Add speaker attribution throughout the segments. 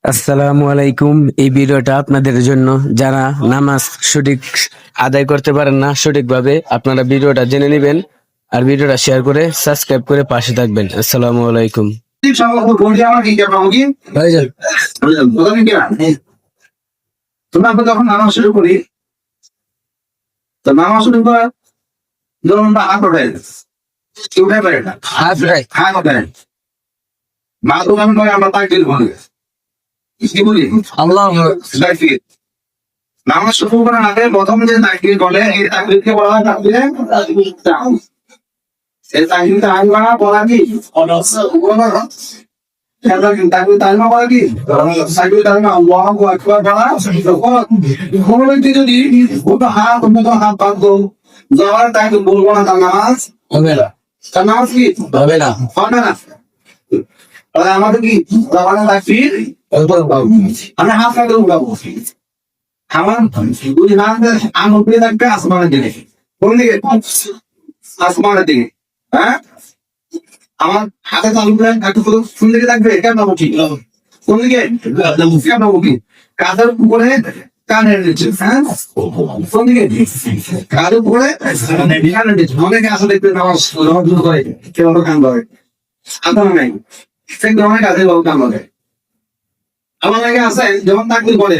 Speaker 1: আসসালামু আলাইকুম। এই ভিডিওটা আপনাদের জন্য যারা নামাজ সঠিক আদায় করতে পারেন না সঠিকভাবে, আপনারা ভিডিওটা জেনে নেবেন আর ভিডিওটা শেয়ার করে সাবস্ক্রাইব করে পাশে থাকবেন। আসসালামু আলাইকুম। ভাইজান,
Speaker 2: আমরা যখন নামাজ শুরু করি, তো নামাজ শুরু করার ধরুন আমরা হাত ওঠাই, কেউ উঠে পারে না, হাত ওঠাই, মা তো আমি করে আমরা তাকবীর বলি, কি বলি
Speaker 1: আল্লাহু
Speaker 2: তাকবীর। নামাজ শুরু করার আগে প্রথম যে তাকবীর বলে এই তাকবীরকে বলা হয় তাকবীরে তাহরিম। এই তাকবীরটা আইবা বলা কি তাকবীর তাহরিম বলা কি তাকবীর তাহরিম আল্লাহু আকবার বলা। কোনো ব্যক্তি যদি হাত বাঁধো যাওয়ার তাকে বলবো না তার নামাজ
Speaker 1: হবে না,
Speaker 2: তার নামাজ কি
Speaker 1: হবে না।
Speaker 2: হবে না। তাহলে আমাদের কি জবানে তাকবীর আমি হাত কাটে উঠাবো, আমার দুই হাত আঙুল দিয়ে থাকবে আসমানের দিকে। কোন দিকে? আসমানের দিকে। হ্যাঁ, আমার হাতে চালু করে একটু কোন দিকে থাকবে? কেমন ঠিক কোন দিকে? কেমন কি কাঁধের উপরে কানের নিচে। হ্যাঁ, কোন দিকে? কাঁধের উপরে কানের নিচে। অনেকে আসলে একটু নামাজ করে কেউ কান ধরে, আপনার নাই সে অনেক আছে কান ধরে। আমার লাগে আছে যখন তাকবীর বলে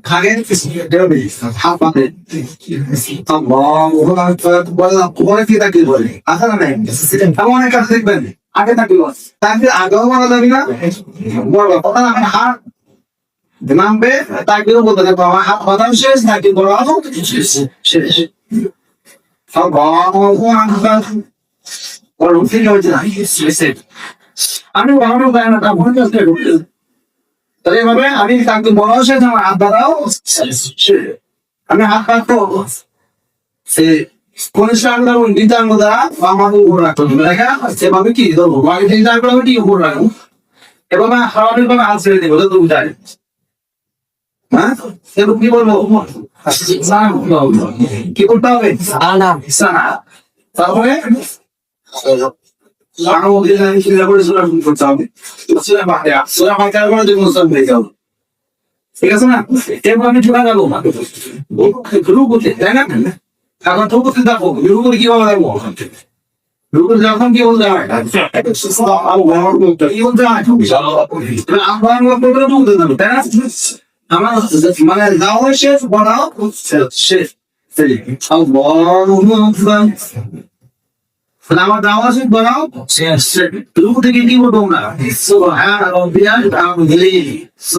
Speaker 2: খাগে হাত পাতে পরে কি তাকবীর বলে আছে না নাই? এমন অনেক কাছে দেখবেন আগে তাকবীর তাকবীর আগেও বলা যাবে না, বলবো কথা না, হাত নামবে তাকবীরও বলতে থাকবো, আমার হাত বাঁধাও শেষ তাকবীর বলা শেষ। আমি বানানো যায় না, তারপরে এইভাবে আমি তাকে বড় শেষ, আমার হাত বাঁধাও আমি হাত পাতবো সে কনিষ্ঠ আঙ্গুল এবং দ্বিতীয় আঙ্গুল দ্বারা আমাকে উপর রাখতে হবে। দেখা সেভাবে কি ধরবো আমি তিনটা আঙ্গুল আমি উপর রাখবো, এভাবে হাওয়ানির ভাবে হাত ছেড়ে দেবো তো উঠায়। হ্যাঁ, এবং কি বলবো কি করতে হবে? তারপরে ঠিক আছে না? এরপর আমি ঢোকা যাবো রুকুতে, তাই না? এখন রুকুতে যাবো, রুকুতে কিভাবে যাবো? রুকুতে যখন কি বলতে হয়? কি বলতে হয়? আমরা রুকুতে যাবো, তাই না? আমার মানে যাওয়া শেষ বড়াও শেষ। আমার দাওয়া শেষ বড়াও শেষ। রুকু থেকে কি বলবো না?